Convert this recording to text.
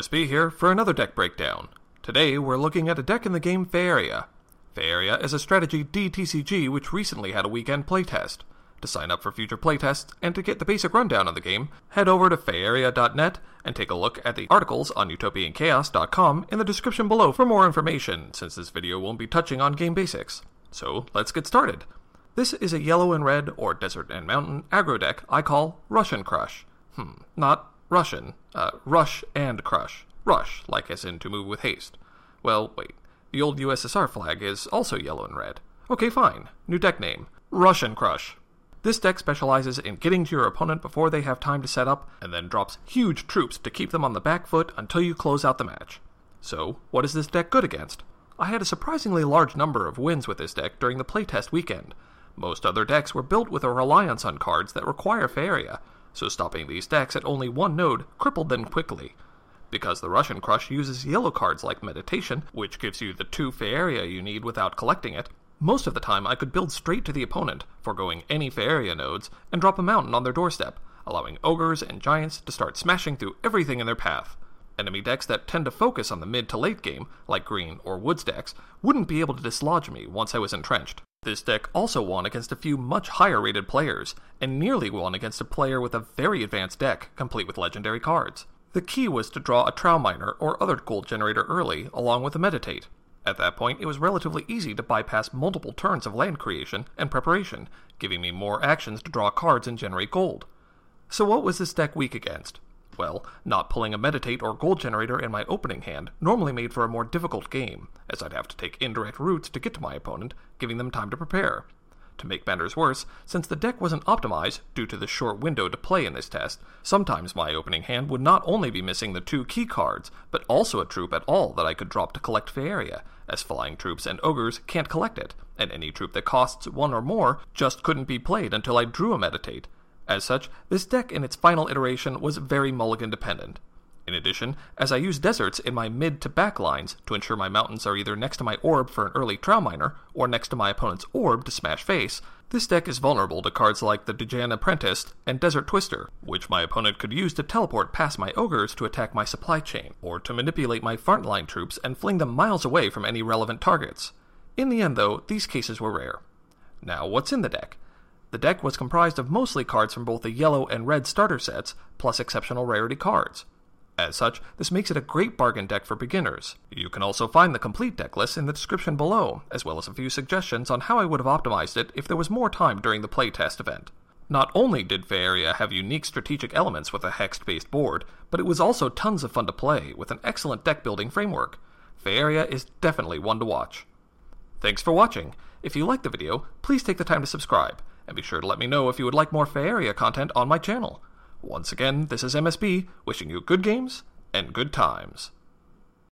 MSB here for another deck breakdown. Today we're looking at a deck in the game Faëria. Faëria is a strategy DTCG which recently had a weekend playtest. To sign up for future playtests and to get the basic rundown of the game, head over to faeria.net and take a look at the articles on utopianchaos.com in the description below for more information, since this video won't be touching on game basics. So let's get started. This is a yellow and red, or desert and mountain, aggro deck I call Russian Crush. Not Russian, rush and crush. Rush, like as in to move with haste. Well, wait, the old USSR flag is also yellow and red. Okay, fine, new deck name, Russian Crush. This deck specializes in getting to your opponent before they have time to set up, and then drops huge troops to keep them on the back foot until you close out the match. So, what is this deck good against? I had a surprisingly large number of wins with this deck during the playtest weekend. Most other decks were built with a reliance on cards that require Faëria, so stopping these decks at only one node crippled them quickly. Because the Russian Crush uses yellow cards like Meditation, which gives you the 2 Faëria you need without collecting it, most of the time I could build straight to the opponent, foregoing any Faëria nodes, and drop a mountain on their doorstep, allowing ogres and giants to start smashing through everything in their path. Enemy decks that tend to focus on the mid to late game, like green or woods decks, wouldn't be able to dislodge me once I was entrenched. This deck also won against a few much higher rated players, and nearly won against a player with a very advanced deck, complete with legendary cards. The key was to draw a Trow Miner or other gold generator early, along with a Meditate. At that point, it was relatively easy to bypass multiple turns of land creation and preparation, giving me more actions to draw cards and generate gold. So what was this deck weak against? Well, not pulling a Meditate or gold generator in my opening hand normally made for a more difficult game, as I'd have to take indirect routes to get to my opponent, giving them time to prepare. To make matters worse, since the deck wasn't optimized due to the short window to play in this test, sometimes my opening hand would not only be missing the 2 key cards, but also a troop at all that I could drop to collect Faëria, as flying troops and ogres can't collect it, and any troop that costs 1 or more just couldn't be played until I drew a Meditate. As such, this deck in its final iteration was very mulligan dependent. In addition, as I use deserts in my mid to back lines to ensure my mountains are either next to my orb for an early Trow Miner, or next to my opponent's orb to smash face, this deck is vulnerable to cards like the Djidan Apprentice and Desert Twister, which my opponent could use to teleport past my ogres to attack my supply chain, or to manipulate my frontline troops and fling them miles away from any relevant targets. In the end though, these cases were rare. Now what's in the deck? The deck was comprised of mostly cards from both the yellow and red starter sets, plus exceptional rarity cards. As such, this makes it a great bargain deck for beginners. You can also find the complete deck list in the description below, as well as a few suggestions on how I would have optimized it if there was more time during the playtest event. Not only did Faëria have unique strategic elements with a hex-based board, but it was also tons of fun to play, with an excellent deck-building framework. Faëria is definitely one to watch. Thanks for watching. If you liked the video, please take the time to subscribe, and be sure to let me know if you would like more Faëria content on my channel. Once again, this is MSB, wishing you good games and good times.